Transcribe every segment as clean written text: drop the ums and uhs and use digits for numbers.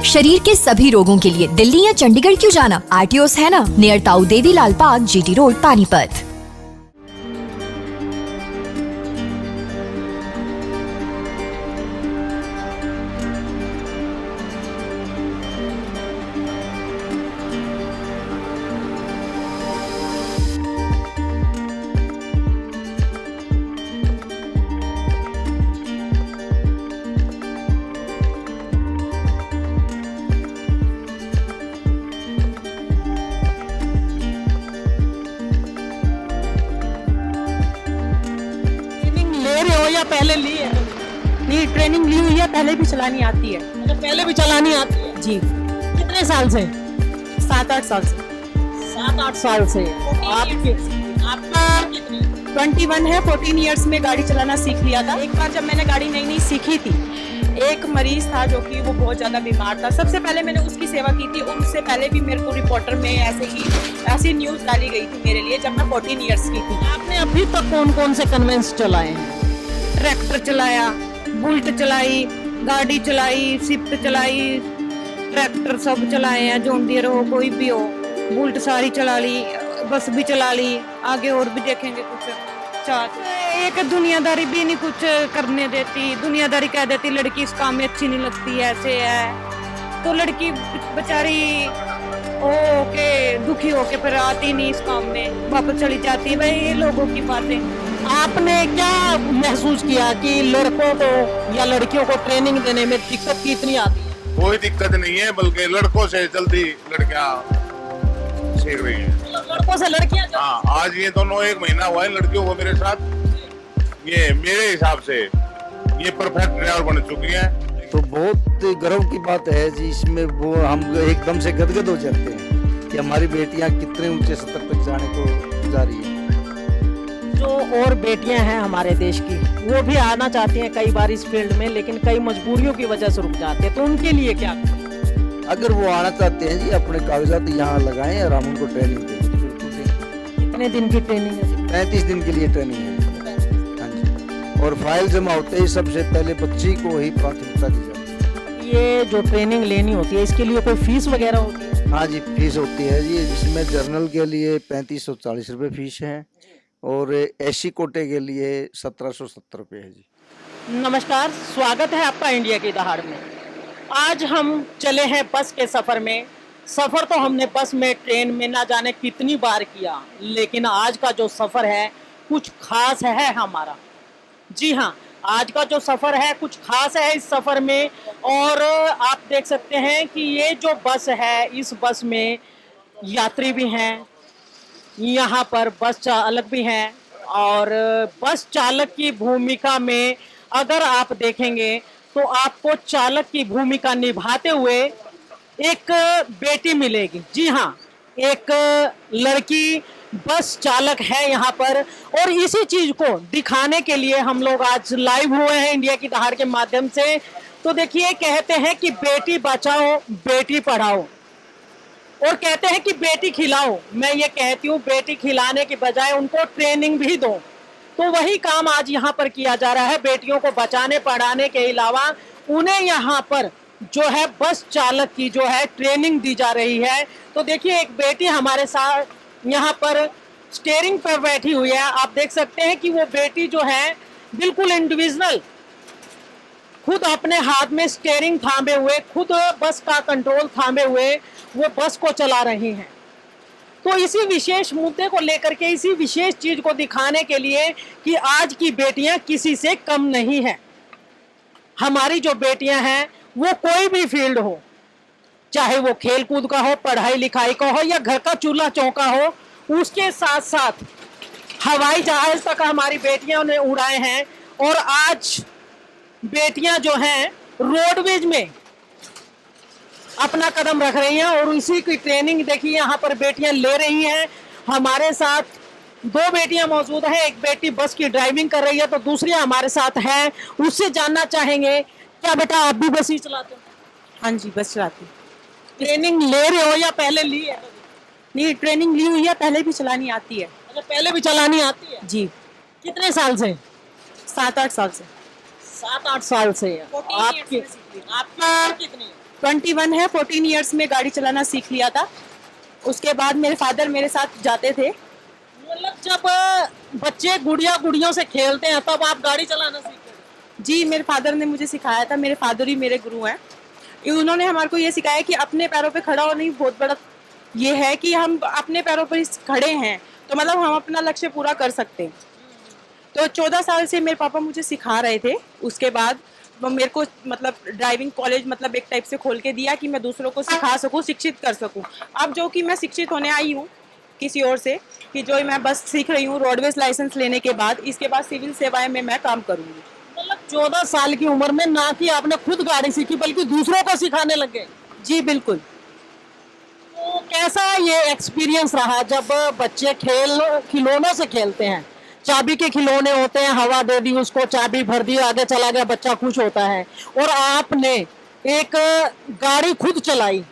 शरीर के सभी रोगों के लिए दिल्ली या चंडीगढ़ क्यों जाना, आरटीओस है ना, near Tau Devi Lal park, GT road, Panipat. या पहले ली है? नहीं, ट्रेनिंग ली हुई है, पहले भी चलानी आती है। अच्छा, पहले भी चलानी आती है जी। कितने साल से? 7-8 साल से। 7-8 साल से। आपका कितनी? 21 है। 14 इयर्स में गाड़ी चलाना सीख लिया था। एक बार जब मैंने गाड़ी नई नई सीखी थी, एक मरीज था जो कि वो बहुत ज्यादा बीमार था। सबसे पहले मैंने उसकी सेवा की थी, और उससे पहले भी मेरे को रिपोर्टर में ऐसी न्यूज डाली गई थी मेरे लिए जब मैं 14 इयर्स की थी। आपने अभी तक कौन कौन से कन्वेंस चलाए हैं? ट्रैक्टर चलाया, बुलेट चलाई, गाड़ी चलाई, स्विफ्ट चलाई, ट्रैक्टर सब चलाए हैं, जॉन डियर हो कोई भी हो, बुलेट सारी चला ली, बस भी चला ली, आगे और भी देखेंगे कुछ। एक दुनियादारी भी नहीं कुछ करने देती, दुनियादारी कह देती लड़की इस काम में अच्छी नहीं लगती, ऐसे है, तो लड़की बेचारी ओके दुखी होके फिर आती नहीं इस काम में, वापस चली जाती है। भाई ये लोगों की बातें। आपने क्या महसूस किया कि लड़कों को या लड़कियों को ट्रेनिंग देने में दिक्कत कितनी आती है? कोई दिक्कत नहीं है, बल्कि लड़कों से जल्दी लड़कियां सीख रही हैं। लड़कों से लड़कियां? हाँ, आज ये दोनों 1 महीना हुआ है लड़कियों को मेरे साथ। ये मेरे हिसाब से ये परफेक्ट ड्राइवर बन चुकी है। तो बहुत गर्व की बात है जी, इसमें वो हम एकदम से गदगद हो जाते हैं कि हमारी बेटियां कितने ऊंचे स्तर तक जाने को जा रही है। जो और बेटियां हैं हमारे देश की, वो भी आना चाहती हैं कई बार इस फील्ड में, लेकिन कई मजबूरियों की वजह से रुक जाते हैं, तो उनके लिए क्या? अगर वो आना चाहते हैं जी, अपने कागजात यहाँ लगाएं और हम उनको ट्रेनिंग दें। बिल्कुल दें। कितने दिन की ट्रेनिंग है? 35 दिन के लिए ट्रेनिंग है। हाँ जी। और फाइल जमा होते ही सबसे पहले बच्ची को ही प्राथमिकता दी जाती है। ये जो ट्रेनिंग लेनी होती है, इसके लिए कोई फीस वगैरह होती है? हाँ जी, फीस होती है जी। इसमें जर्नल के लिए 3540 रुपये फीस है, और एसी कोटे के लिए 1770 रुपये है जी। नमस्कार, स्वागत है आपका इंडिया की दहाड़ में। आज हम चले हैं बस के सफ़र में। सफ़र तो हमने बस में, ट्रेन में ना जाने कितनी बार किया, लेकिन आज का जो सफ़र है कुछ खास है हमारा। जी हाँ, आज का जो सफ़र है कुछ खास है इस सफ़र में। और आप देख सकते हैं कि ये जो बस है, इस बस में यात्री भी हैं, यहाँ पर बस चालक भी हैं, और बस चालक की भूमिका में अगर आप देखेंगे तो आपको चालक की भूमिका निभाते हुए एक बेटी मिलेगी। जी हाँ, एक लड़की बस चालक है यहाँ पर, और इसी चीज़ को दिखाने के लिए हम लोग आज लाइव हुए हैं इंडिया की दहाड़ के माध्यम से। तो देखिए, कहते हैं कि बेटी बचाओ बेटी पढ़ाओ, और कहते हैं कि बेटी खिलाओ। मैं ये कहती हूँ, बेटी खिलाने के बजाय उनको ट्रेनिंग भी दो। तो वही काम आज यहाँ पर किया जा रहा है। बेटियों को बचाने पढ़ाने के अलावा उन्हें यहाँ पर जो है बस चालक की जो है ट्रेनिंग दी जा रही है। तो देखिए, एक बेटी हमारे साथ यहाँ पर स्टीयरिंग पर बैठी हुई है। आप देख सकते हैं कि वो बेटी जो है बिल्कुल इंडिविजुअल, खुद अपने हाथ में स्टीयरिंग थामे हुए, खुद बस का कंट्रोल थामे हुए वो बस को चला रही हैं। तो इसी विशेष मुद्दे को लेकर के, इसी विशेष चीज को दिखाने के लिए कि आज की बेटियां किसी से कम नहीं है। हमारी जो बेटियां हैं वो कोई भी फील्ड हो, चाहे वो खेल कूद का हो, पढ़ाई लिखाई का हो, या घर का चूल्हा चौका हो, उसके साथ साथ हवाई जहाज तक हमारी बेटियों ने उड़ाए हैं। और आज बेटियां जो हैं रोडवेज में अपना कदम रख रही हैं, और इसी की ट्रेनिंग देखिए यहाँ पर बेटियां ले रही हैं। हमारे साथ 2 बेटियां मौजूद हैं, एक बेटी बस की ड्राइविंग कर रही है, तो दूसरी हमारे साथ है। उससे जानना चाहेंगे, क्या बेटा आप भी बस ही चलाते हो? हाँ जी, बस चलाती। ट्रेनिंग ले रहे हो या पहले ली है? नहीं, ट्रेनिंग ली हुई है, पहले भी चलानी आती है। अच्छा, पहले भी चलानी आती है जी। कितने साल से? 7-8 साल से। 7-8 साल से। आपकी आपका कितनी? 21 है। 14 इयर्स में गाड़ी चलाना सीख लिया था। उसके बाद मेरे फादर मेरे साथ जाते थे। मतलब जब बच्चे गुड़िया गुड़ियों से खेलते हैं तब आप गाड़ी चलाना सीखते हैं? जी, मेरे फादर ने मुझे सिखाया था। मेरे फादर ही मेरे गुरु हैं। उन्होंने हमारे को ये सिखाया कि अपने पैरों पे खड़ा होना ही बहुत बड़ा ये है कि हम अपने पैरों पर खड़े हैं तो मतलब हम अपना लक्ष्य पूरा कर सकते हैं। तो 14 साल से मेरे पापा मुझे सिखा रहे थे। उसके बाद वो मेरे को मतलब ड्राइविंग कॉलेज मतलब एक टाइप से खोल के दिया कि मैं दूसरों को सिखा सकूं, शिक्षित कर सकूं। अब जो कि मैं शिक्षित होने आई हूँ किसी और से कि जो मैं बस सीख रही हूँ रोडवेज लाइसेंस लेने के बाद, इसके बाद सिविल सेवाएं में मैं काम करूंगी। मतलब 14 साल की उम्र में ना कि आपने खुद गाड़ी सीखी बल्कि दूसरों को सिखाने लग गए। जी बिल्कुल। तो कैसा ये एक्सपीरियंस रहा जब बच्चे खिलौनों से खेलते हैं? चाबी के खिलौने होते हैं, हवा दे दी उसको, चाबी भर दी, आगे चला गया, बच्चा खुश होता है, और आपने एक गाड़ी खुद चलाई,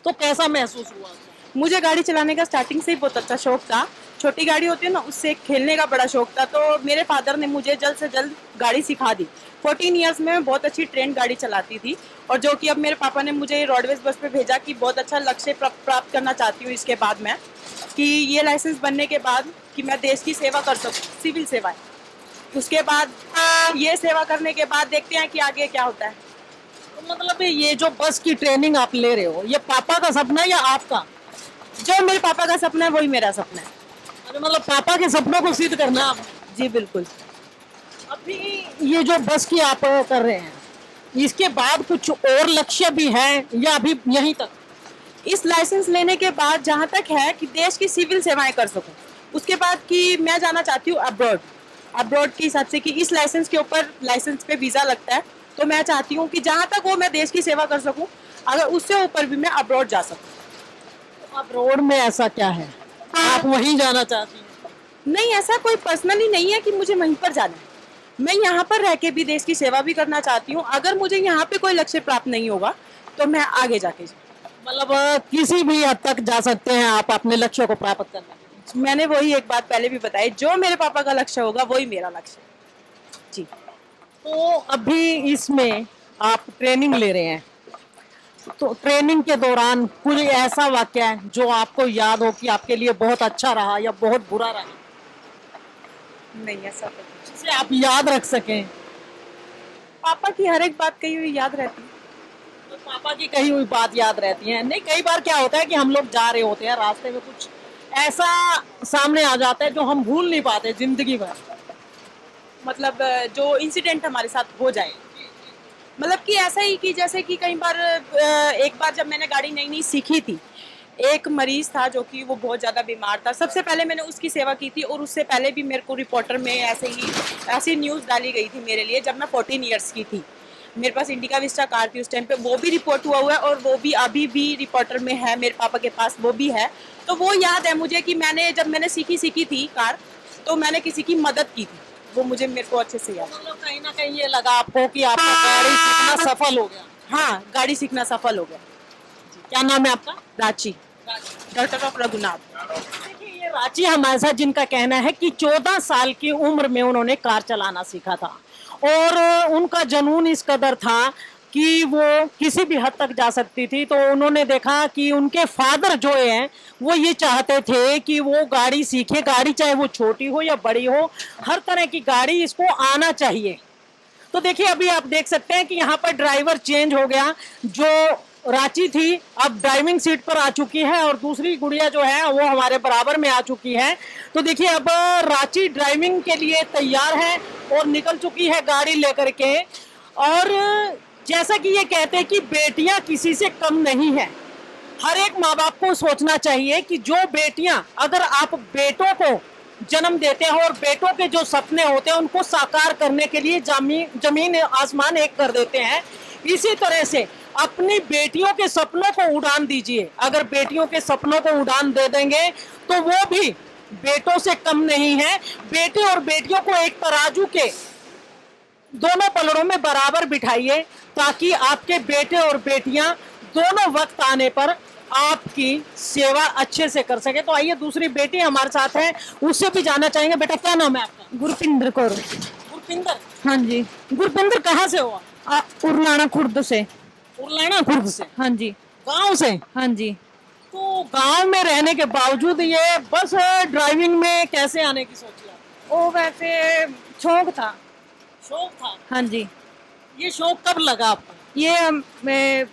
तो कैसा महसूस हुआ? मुझे गाड़ी चलाने का स्टार्टिंग से ही बहुत अच्छा शौक था। छोटी गाड़ी होती है ना, उससे खेलने का बड़ा शौक था। तो मेरे फादर ने मुझे जल्द से जल्द गाड़ी सिखा दी। 14 इयर्स में मैं बहुत अच्छी ट्रेन गाड़ी चलाती थी। और जो कि अब मेरे पापा ने मुझे रोडवेज बस पे भेजा कि बहुत अच्छा लक्ष्य प्राप्त करना चाहती हूँ इसके बाद मैं, कि ये लाइसेंस बनने के बाद कि मैं देश की सेवा कर सकूँ, सिविल सेवाएं। उसके बाद ये सेवा करने के बाद देखते हैं कि आगे क्या होता है। तो मतलब ये जो बस की ट्रेनिंग आप ले रहे हो, ये पापा का सपना है या आपका? जो मेरे पापा का सपना है वही मेरा सपना है। अरे मतलब पापा के सपनों को सिद्ध करना है आपने। जी बिल्कुल। अभी ये जो बस की आप कर रहे हैं, इसके बाद कुछ और लक्ष्य भी है या अभी यहीं तक? इस लाइसेंस लेने के बाद जहाँ तक है कि देश की सिविल सेवाएं कर सकूं, उसके बाद कि मैं जाना चाहती हूँ अब्रॉड के हिसाब से कि इस लाइसेंस के ऊपर लाइसेंस पे वीज़ा लगता है। तो मैं चाहती हूँ कि जहाँ तक वो मैं देश की सेवा कर सकूँ, अगर उससे ऊपर भी मैं अब्रॉड जा सकूँ। अब्रॉड में ऐसा क्या है, आप वहीं जाना चाहती हैं? नहीं, ऐसा कोई पर्सनली नहीं है कि मुझे वहीं पर जाना है। मैं यहाँ पर रह के भी देश की सेवा भी करना चाहती हूँ। अगर मुझे यहाँ पे कोई लक्ष्य प्राप्त नहीं होगा तो मैं आगे जाके मतलब किसी भी हद तक जा सकते हैं आप अपने लक्ष्य को प्राप्त करना। मैंने वही एक बात पहले भी बताई, जो मेरे पापा का लक्ष्य होगा वही मेरा लक्ष्य है। जी। तो अभी इसमें आप ट्रेनिंग ले रहे हैं, तो ट्रेनिंग के दौरान कोई ऐसा वाक्य है जो आपको याद हो कि आपके लिए बहुत अच्छा रहा या बहुत बुरा रहा? नहीं, ऐसा तो कुछ जिसे आप याद रख सकें। पापा की हर एक बात कही हुई याद रहती है। तो पापा की कही हुई बात याद रहती है। नहीं, कई बार क्या होता है कि हम लोग जा रहे होते हैं, रास्ते में कुछ ऐसा सामने आ जाता है जो हम भूल नहीं पाते जिंदगी भर। मतलब जो इंसिडेंट हमारे साथ हो जाए, मतलब कि ऐसा ही कि जैसे कि कई बार एक बार जब मैंने गाड़ी नई नई सीखी थी, एक मरीज था जो कि वो बहुत ज़्यादा बीमार था। सबसे पहले मैंने उसकी सेवा की थी और उससे पहले भी मेरे को रिपोर्टर में ऐसी न्यूज़ डाली गई थी मेरे लिए जब मैं 14 इयर्स की थी। मेरे पास इंडिका विस्टा कार थी उस टाइम पे, वो भी रिपोर्ट हुआ है और वो भी अभी भी रिपोर्टर में है मेरे पापा के पास, वो भी है। तो वो याद है मुझे कि जब मैंने सीखी थी कार, तो मैंने किसी की मदद की थी। वो मुझे मेरे को अच्छे से याद है। मतलब कहीं ना कहीं ये लगा आपको कि आपका गाड़ी सीखना सफल हो गया। हाँ, गाड़ी सीखना सफल हो गया। क्या नाम है आपका? Ranchi, doctor of Raghunath. देखिए, ये रांची हमारे साथ जिनका कहना है कि 14 साल की उम्र में उन्होंने कार चलाना सीखा था और उनका जुनून इस कदर था कि वो किसी भी हद तक जा सकती थी। तो उन्होंने देखा कि उनके फादर जो हैं वो ये चाहते थे कि वो गाड़ी सीखे, गाड़ी चाहे वो छोटी हो या बड़ी हो, हर तरह की गाड़ी इसको आना चाहिए। तो देखिए, अभी आप देख सकते हैं कि यहाँ पर ड्राइवर चेंज हो गया। जो रांची थी अब ड्राइविंग सीट पर आ चुकी है और दूसरी गुड़िया जो है वो हमारे बराबर में आ चुकी है। तो देखिए, अब रांची ड्राइविंग के लिए तैयार है और निकल चुकी है गाड़ी लेकर के। और जैसा कि ये कहते हैं कि बेटियां किसी से कम नहीं है। हर एक माँ बाप को सोचना चाहिए कि जो बेटियां, अगर आप बेटों को जन्म देते हैं और बेटों के जो सपने होते हैं उनको साकार करने के लिए जमीन आसमान एक कर देते हैं, इसी तरह से अपनी बेटियों के सपनों को उड़ान दीजिए। अगर बेटियों के सपनों को उड़ान दे देंगे तो वो भी बेटों से कम नहीं है। बेटे और बेटियों को एक तराजू के दोनों पलड़ों में बराबर बिठाइए ताकि आपके बेटे और बेटियां दोनों वक्त आने पर आपकी सेवा अच्छे से कर सके। तो आइए, दूसरी बेटी हमारे साथ है, उससे भी जानना चाहेंगे। बेटा, क्या नाम है आपका? गुरपिंदर कौर। गुरपिंदर? हाँ जी। गुरपिंदर कहाँ से हो? उरलाना खुर्द से। उरलाना खुर्द से, हाँ जी, गांव से। हाँ जी। तो गांव में रहने के बावजूद ये बस ड्राइविंग में कैसे आने की सोची आप? वो वैसे शौक था। शौक था। हाँ जी। ये शौक कब लगा आपको? ये मैं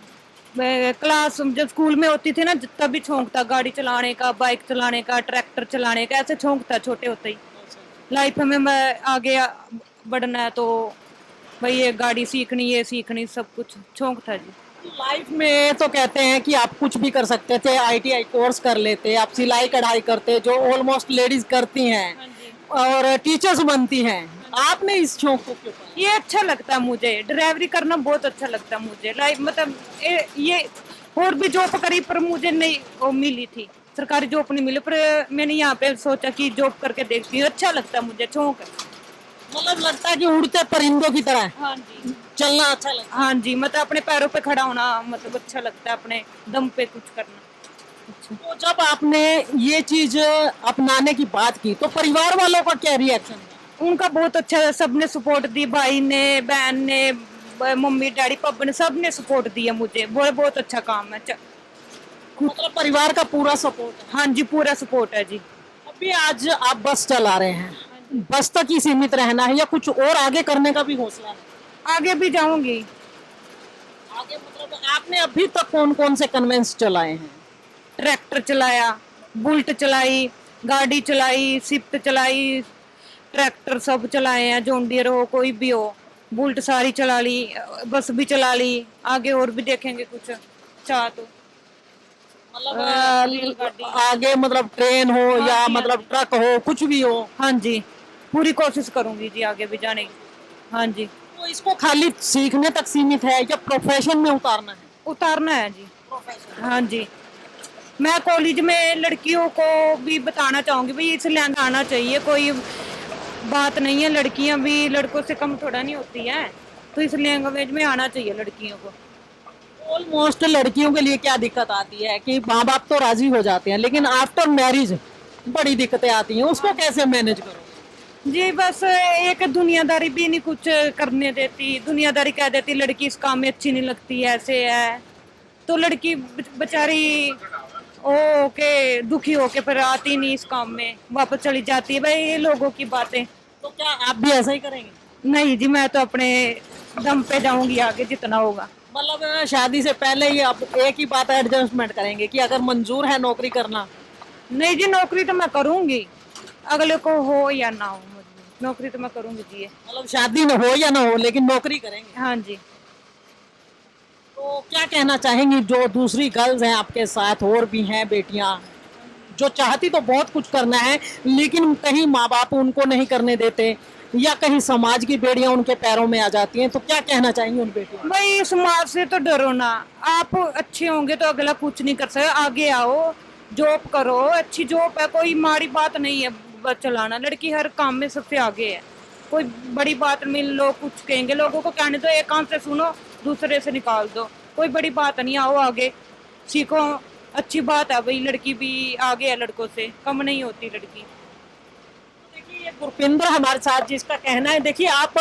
क्लास जब स्कूल में होती थी ना तभी शौक था गाड़ी चलाने का, बाइक चलाने का, ट्रैक्टर चलाने का, ऐसे शौक था छोटे होते ही। लाइफ में मैं आगे बढ़ना है तो भाई ये गाड़ी सीखनी, ये सीखनी, सब कुछ शौक था जी। लाइफ में तो कहते हैं कि आप कुछ भी कर सकते थे, आईटीआई कोर्स कर लेते, आप सिलाई कढ़ाई करते, जो ऑलमोस्ट लेडीज करती हैं और टीचर्स बनती हैं। आपने इस शौक को क्यों पाया? ये अच्छा लगता है मुझे, ड्राइवरी करना बहुत अच्छा लगता है मुझे। लाइफ मतलब ये और भी जॉब करी पर मुझे नहीं वो मिली थी, सरकारी जॉब नहीं मिली, पर मैंने यहाँ पे सोचा कि जॉब करके देखती हूँ, अच्छा लगता है मुझे, शौक है। मतलब लगता है कि उड़ते परिंदों की तरह हाँ जी, चलना अच्छा लगता है। हाँ जी, मतलब अपने पैरों पे खड़ा होना मतलब अच्छा लगता है, अपने दम पे कुछ करना। तो जब आपने ये चीज अपनाने की बात की तो परिवार वालों का क्या रिएक्शन था? उनका बहुत अच्छा, सबने सपोर्ट दी, भाई ने, बहन ने, मम्मी डैडी पापा ने, सबने सपोर्ट दिया मुझे। बहुत अच्छा काम है। मतलब परिवार का पूरा सपोर्ट है। हाँ जी, पूरा सपोर्ट है जी। अभी आज आप बस चला रहे हैं, बस तक ही सीमित रहना है या कुछ और आगे करने का भी हौसला है? आगे भी जाऊंगी। आगे मतलब आपने अभी तक कौन कौन से कन्वेंस चलाए हैं? ट्रैक्टर चलाया, बुलेट चलाई, गाड़ी चलाई, स्विफ्ट चलाई, ट्रैक्टर सब चलाए हैं, जॉन डियर हो कोई भी हो, बुलेट सारी चला ली, बस भी चला ली, आगे और भी देखेंगे कुछ चाह तो। मतलब आगे मतलब ट्रेन हो या मतलब ट्रक हो, कुछ भी हो। हाँ जी, पूरी कोशिश करूंगी जी आगे भी जाने की। हाँ जी, तो इसको खाली सीखने तक सीमित है या प्रोफेशन में उतारना है? उतारना है जी। हाँ जी, मैं कॉलेज में लड़कियों को भी बताना चाहूंगी भाई इस लहंगा आना चाहिए, कोई बात नहीं है, लड़कियां भी लड़कों से कम थोड़ा नहीं होती हैं, तो इस लैंग्वेज में आना चाहिए लड़कियों को। ऑलमोस्ट लड़कियों के लिए क्या दिक्कत आती है कि माँ बाप तो राजी हो जाते हैं लेकिन आफ्टर मैरिज बड़ी दिक्कतें आती हैं, उसको कैसे मैनेज करो? जी बस एक दुनियादारी भी नहीं कुछ करने देती, दुनियादारी कह देती लड़की इस काम में अच्छी नहीं लगती, ऐसे है, तो लड़की बेचारी ओ के दुखी होके फिर आती नहीं इस काम में, वापस चली जाती है। भाई ये लोगों की बातें। तो क्या आप भी ऐसा ही करेंगे? नहीं जी, मैं तो अपने दम पे जाऊंगी आगे जितना होगा। मतलब शादी से पहले ही आप एक ही बात एडजस्टमेंट करेंगे कि अगर मंजूर है नौकरी करना? नहीं जी, नौकरी तो मैं करूंगी, अगले को हो या ना हो, नौकरी तो मैं करूंगी जी। मतलब शादी न हो या ना हो लेकिन नौकरी करेंगे। हाँ जी। तो क्या कहना चाहेंगी जो दूसरी गर्ल्स हैं आपके साथ, और भी हैं बेटियां जो चाहती तो बहुत कुछ करना है लेकिन कहीं माँ बाप उनको नहीं करने देते या कहीं समाज की बेड़ियां उनके पैरों में आ जाती हैं, तो क्या कहना चाहेंगी उन बेटियों? भाई समाज से तो डरो ना, आप अच्छे होंगे तो अगला कुछ नहीं कर सकता, आगे आओ, जॉब करो, अच्छी जॉब है, कोई माड़ी बात नहीं है बस चलाना, लड़की हर काम में सबसे आगे है, कोई बड़ी बात नहीं, लोग कुछ कहेंगे, लोगों को कहने दो, एक कान से सुनो दूसरे से निकाल दो, कोई बड़ी बात नहीं, आओ आगे सीखो, अच्छी बात है भाई, लड़की भी आगे है, लड़कों से कम नहीं होती लड़की। देखिए गुरपिंदर हमारे साथ जिसका कहना है, देखिए आप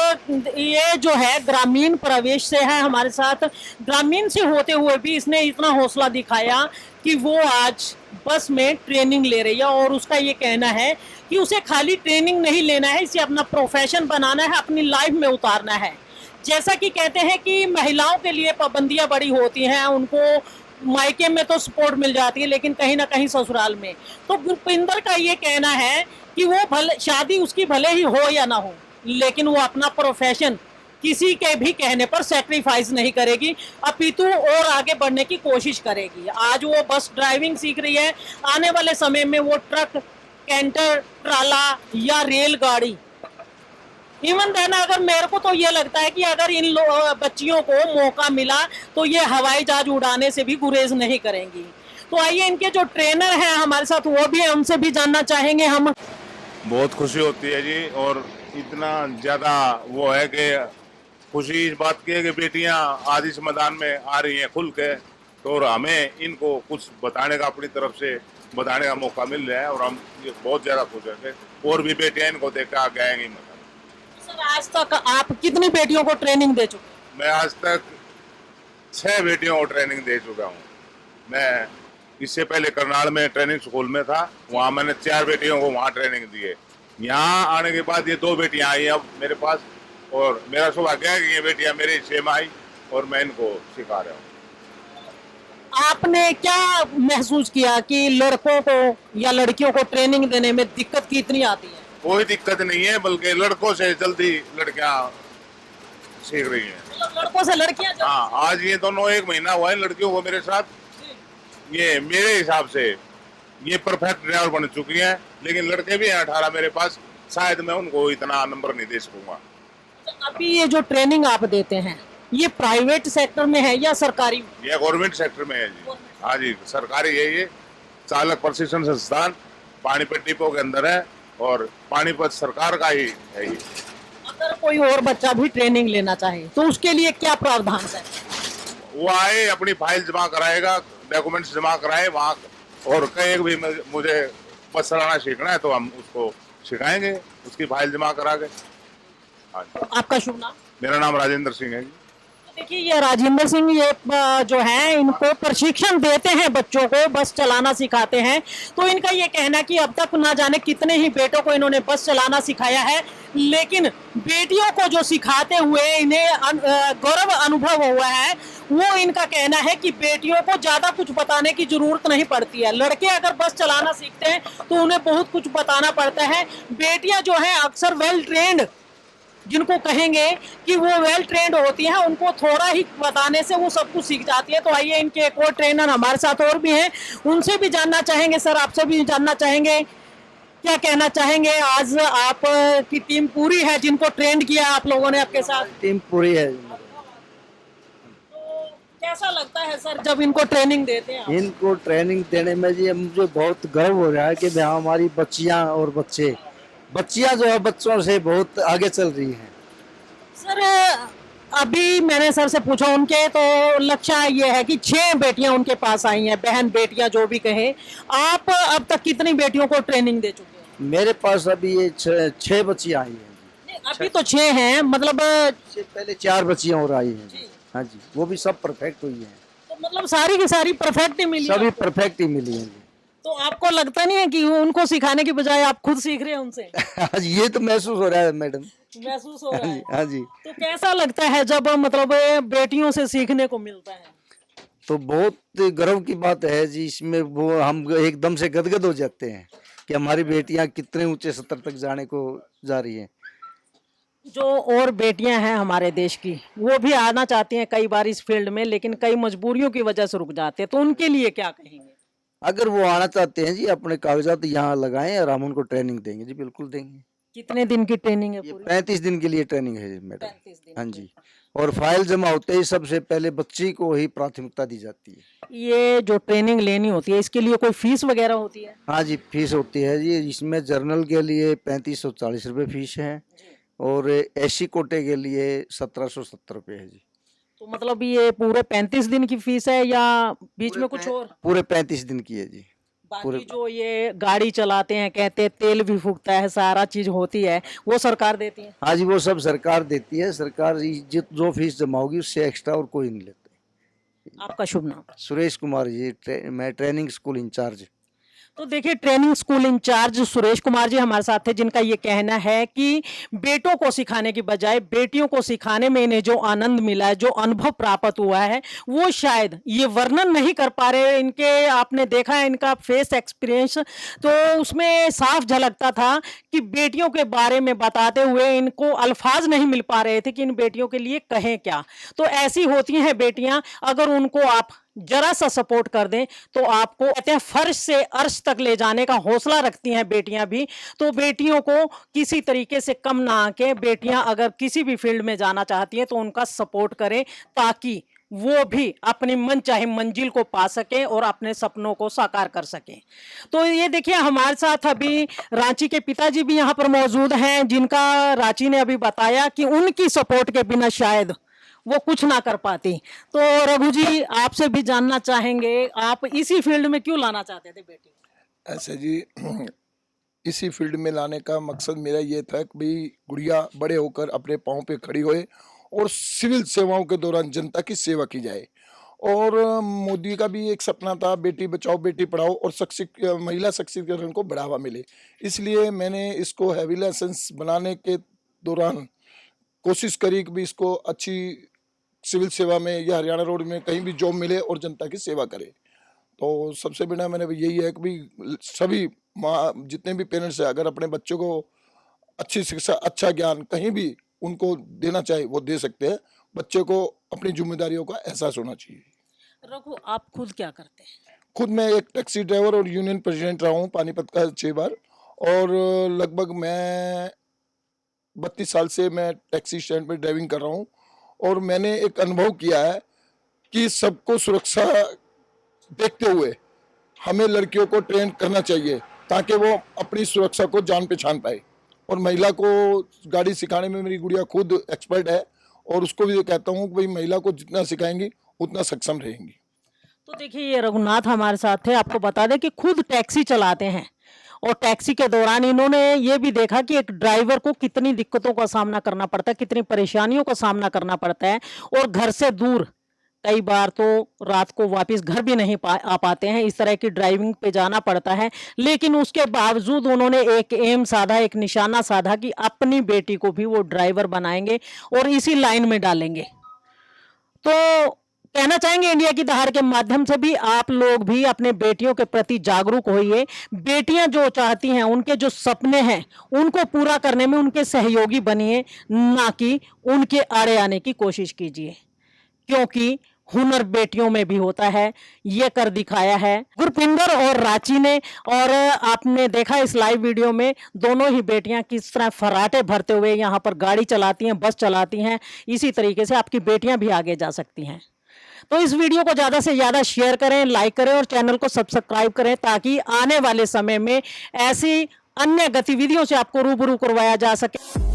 ये जो है ग्रामीण प्रवेश से है हमारे साथ, ग्रामीण से होते हुए भी इसने इतना हौसला दिखाया कि वो आज बस में ट्रेनिंग ले रही है और उसका ये कहना है कि उसे खाली ट्रेनिंग नहीं लेना है, इसे अपना प्रोफेशन बनाना है, अपनी लाइफ में उतारना है। जैसा कि कहते हैं कि महिलाओं के लिए पाबंदियां बड़ी होती हैं, उनको मायके में तो सपोर्ट मिल जाती है लेकिन कहीं ना कहीं ससुराल में, तो गुरपिंदर का ये कहना है कि वो भले शादी उसकी भले ही हो या ना हो लेकिन वो अपना प्रोफेशन किसी के भी कहने पर सेक्रीफाइस नहीं करेगी, अपितु और आगे बढ़ने की कोशिश करेगी। आज वो बस ड्राइविंग सीख रही है, आने वाले समय में वो ट्रक, कैंटर, ट्राला या रेलगाड़ी, इवन देन अगर मेरे को तो ये लगता है कि अगर इन बच्चियों को मौका मिला तो ये हवाई जहाज उड़ाने से भी गुरेज नहीं करेंगी। तो आइए इनके जो ट्रेनर हैं हमारे साथ वो भी है, उनसे भी जानना चाहेंगे हम। बहुत खुशी होती है जी, और इतना ज्यादा वो है कि खुशी इस बात की है कि बेटियां आज इस मैदान में आ रही हैं खुल के, तो और हमें इनको कुछ बताने का, अपनी तरफ से बताने का मौका मिल रहा है और हम ये बहुत ज्यादा खुश हैं कि और भी बेटियां इनको देख के आगे आएंगी। सर आज तक आप कितनी बेटियों को ट्रेनिंग दे चुके? मैं आज तक 6 बेटियों को ट्रेनिंग दे चुका हूँ। मैं इससे पहले करनाल में ट्रेनिंग स्कूल में था, वहाँ मैंने 4 बेटियों को वहाँ ट्रेनिंग दी है। यहाँ आने के बाद ये 2 बेटियाँ आई अब मेरे पास, और मेरा सौभाग्य है कि ये बेटियाँ मेरे हिस्से में आई और मैं इनको सिखा रहा हूँ। आपने क्या महसूस किया कि लड़कों को या लड़कियों को ट्रेनिंग देने में दिक्कत कितनी आती है? कोई दिक्कत नहीं है, बल्कि लड़कों से जल्दी लड़कियाँ सीख रही हैं। मतलब लड़कों से लड़कियां हाँ, आज ये दोनों 1 महीना हुआ है लड़कियों को मेरे साथ। ये मेरे हिसाब से ये परफेक्ट ड्राइवर बन चुकी हैं, लेकिन लड़के भी हैं 18 मेरे पास, शायद मैं उनको इतना नंबर नहीं दे सकूंगा। अभी ये जो ट्रेनिंग आप देते हैं ये प्राइवेट सेक्टर में है या सरकारी? ये गवर्नमेंट सेक्टर में है जी। हाँ जी, सरकारी है ये। चालक प्रशिक्षण संस्थान पानीपत डिपो के अंदर है और पानीपत सरकार का ही है ये। अगर कोई और बच्चा भी ट्रेनिंग लेना चाहे तो उसके लिए क्या प्रावधान है? वो आए, अपनी फाइल जमा कराएगा, डॉक्यूमेंट्स जमा कराए वहाँ, और कहे भी मुझे बस चलाना सीखना है तो हम उसको सिखाएंगे, उसकी फाइल जमा करा के। हाँ जी। आपका शुभ नाम? मेरा नाम राजेंद्र सिंह है जी। देखिए ये राजेंद्र सिंह ये जो है इनको प्रशिक्षण देते हैं, बच्चों को बस चलाना सिखाते हैं। तो इनका ये कहना कि अब तक ना जाने कितने ही बेटों को इन्होंने बस चलाना सिखाया है, लेकिन बेटियों को जो सिखाते हुए इन्हें गौरव अनुभव हुआ है, वो इनका कहना है कि बेटियों को ज्यादा कुछ बताने की जरूरत नहीं पड़ती है। लड़के अगर बस चलाना सीखते हैं तो उन्हें बहुत कुछ बताना पड़ता है। बेटियां जो है अक्सर वेल ट्रेंड, जिनको कहेंगे कि वो वेल ट्रेंड होती हैं, उनको थोड़ा ही बताने से वो सब कुछ सीख जाती है। तो आइए इनके एक और ट्रेनर हमारे साथ और भी हैं, उनसे भी जानना चाहेंगे। सर आपसे भी जानना चाहेंगे, क्या कहना चाहेंगे? आज आप की टीम पूरी है जिनको ट्रेंड किया आप लोगों ने आपके साथ? टीम पूरी है। तो कैसा लगता है सर जब इनको ट्रेनिंग देते हैं आप? इनको ट्रेनिंग देने में जी मुझे बहुत गर्व हो रहा है कि भाई हमारी बच्चियां जो है बच्चों से बहुत आगे चल रही हैं। सर अभी मैंने सर से पूछा, उनके तो लक्ष्य ये है कि 6 बेटियां उनके पास आई हैं, बहन बेटियां जो भी कहे। आप अब तक कितनी बेटियों को ट्रेनिंग दे चुके हैं? मेरे पास अभी ये 6 बच्चियां आई हैं जी। अभी तो 6 हैं, मतलब इससे पहले 4 बच्चियां और आई हैं जी। हाँ जी, वो भी सब परफेक्ट हुई हैं। तो मतलब सारी की सारी परफेक्ट ही मिली सभी आपको? परफेक्ट ही मिली हैं जी। तो आपको लगता नहीं है कि उनको सिखाने की बजाय आप खुद सीख रहे हैं उनसे? हाँ जी, ये तो महसूस हो रहा है मैडम। महसूस हो रहा है। हाँ जी। तो कैसा लगता है जब मतलब बेटियों से सीखने को मिलता है? तो बहुत गर्व की बात है जी, इसमें वो हम एकदम से गदगद हो जाते हैं कि हमारी बेटियां कितने ऊंचे स्तर तक जाने को जा रही हैं। जो और बेटियां हैं हमारे देश की, वो भी आना चाहती हैं कई बार इस फील्ड में, लेकिन कई मजबूरियों की वजह से रुक जाते हैं, तो उनके लिए क्या कहेंगे? अगर वो आना चाहते हैं जी, अपने कागजात यहाँ लगाएं और हम उनको ट्रेनिंग देंगे जी, बिल्कुल देंगे। कितने दिन की ट्रेनिंग है ये पूरी? 35 दिन के लिए ट्रेनिंग है जी मैडम। 35 दिन हाँ जी, और फाइल जमा होते ही सबसे पहले बच्ची को ही प्राथमिकता दी जाती है। ये जो ट्रेनिंग लेनी होती है इसके लिए कोई फीस वगैरह होती है? हाँ जी, फीस होती है जी। इसमें जर्नल के लिए 3540 रुपये फीस है और एससी कोटे के लिए 1770 रुपये है जी। तो मतलब ये पूरे 35 दिन की फीस है या बीच में कुछ और? पूरे 35 दिन की है जी। बाकी जो ये गाड़ी चलाते हैं, कहते हैं तेल भी फूकता है, सारा चीज होती है, वो सरकार देती है? हाँ जी, वो सब सरकार देती है। सरकार जो फीस जमा होगी उससे एक्स्ट्रा और कोई नहीं लेते। आपका शुभ नाम? सुरेश कुमार जी, मैं ट्रेनिंग स्कूल इंचार्ज। तो देखिए training school incharge Suresh Kumar ji हमारे साथ थे, जिनका ये कहना है कि बेटों को सिखाने की बजाय बेटियों को सिखाने में इन्हें जो आनंद मिला है, जो अनुभव प्राप्त हुआ है, वो शायद ये वर्णन नहीं कर पा रहे। इनके आपने देखा है इनका फेस एक्सपीरियंस, तो उसमें साफ झलकता था कि बेटियों के बारे में बताते हुए इनको अल्फाज नहीं मिल पा रहे थे कि इन बेटियों के लिए कहें क्या। तो ऐसी होती हैं बेटियां, अगर उनको आप जरा सा सपोर्ट कर दें तो आपको कहते हैं फर्श से अर्श तक ले जाने का हौसला रखती हैं बेटियां भी। तो बेटियों को किसी तरीके से कम ना आके, बेटियां अगर किसी भी फील्ड में जाना चाहती हैं तो उनका सपोर्ट करें, ताकि वो भी अपनी मन चाहे मंजिल को पा सकें और अपने सपनों को साकार कर सकें। तो ये देखिए हमारे साथ अभी रांची के पिताजी भी यहाँ पर मौजूद हैं, जिनका रांची ने अभी बताया कि उनकी सपोर्ट के बिना शायद वो कुछ ना कर पाती। तो रघु जी आपसे भी जानना चाहेंगे, आप इसी फील्ड में क्यों लाना चाहते थे बेटी? ऐसा जी, इसी फील्ड में लाने का मकसद मेरा ये था कि भाई गुड़िया बड़े होकर अपने पाँव पे खड़ी होए और सिविल सेवाओं के दौरान जनता की सेवा की जाए। और मोदी का भी एक सपना था बेटी बचाओ बेटी पढ़ाओ और महिला सशक्तिकरण को बढ़ावा मिले, इसलिए मैंने इसको हैवी लाइसेंस बनाने के दौरान कोशिश करी कि भी इसको अच्छी सिविल सेवा में या हरियाणा रोड में कहीं भी जॉब मिले और जनता की सेवा करे। तो सबसे बड़ा मैंने यही है कि भी सभी माँ जितने भी पेरेंट्स हैं अगर अपने बच्चों को अच्छी शिक्षा अच्छा ज्ञान कहीं भी उनको देना चाहे वो दे सकते हैं। बच्चे को अपनी जिम्मेदारियों का एहसास होना चाहिए। रघु, आप खुद क्या करते हैं? खुद मैं एक टैक्सी ड्राइवर और यूनियन प्रेसिडेंट रहा हूँ पानीपत का 6 बार, और लगभग मैं 32 साल से मैं टैक्सी स्टैंड पर ड्राइविंग कर रहा हूँ। और मैंने एक अनुभव किया है कि सबको सुरक्षा देखते हुए हमें लड़कियों को ट्रेन करना चाहिए ताकि वो अपनी सुरक्षा को जान पहचान पाए। और महिला को गाड़ी सिखाने में मेरी गुड़िया खुद एक्सपर्ट है, और उसको भी ये कहता हूँ कि भाई महिला को जितना सिखाएंगी उतना सक्षम रहेंगी। तो देखिए, ये रघुनाथ हमारे साथ थे। आपको बता दें कि खुद टैक्सी चलाते हैं, और टैक्सी के दौरान इन्होंने ये भी देखा कि एक ड्राइवर को कितनी दिक्कतों का सामना करना पड़ता है, कितनी परेशानियों का सामना करना पड़ता है, और घर से दूर कई बार तो रात को वापस घर भी नहीं आ पाते हैं, इस तरह की ड्राइविंग पे जाना पड़ता है। लेकिन उसके बावजूद उन्होंने एक एम साधा, एक निशाना साधा कि अपनी बेटी को भी वो ड्राइवर बनाएंगे और इसी लाइन में डालेंगे। तो कहना चाहेंगे इंडिया की दहाड़ के माध्यम से भी आप लोग भी अपने बेटियों के प्रति जागरूक होइए। बेटियां जो चाहती हैं, उनके जो सपने हैं, उनको पूरा करने में उनके सहयोगी बनिए, ना कि उनके आड़े आने की कोशिश कीजिए, क्योंकि हुनर बेटियों में भी होता है। ये कर दिखाया है गुरपिंदर और रांची ने। और आपने देखा इस लाइव वीडियो में दोनों ही बेटियां किस तरह फर्राटे भरते हुए यहाँ पर गाड़ी चलाती हैं, बस चलाती हैं। इसी तरीके से आपकी बेटियां भी आगे जा सकती हैं। तो इस वीडियो को ज़्यादा से ज़्यादा शेयर करें, लाइक करें और चैनल को सब्सक्राइब करें, ताकि आने वाले समय में ऐसी अन्य गतिविधियों से आपको रूबरू करवाया जा सके।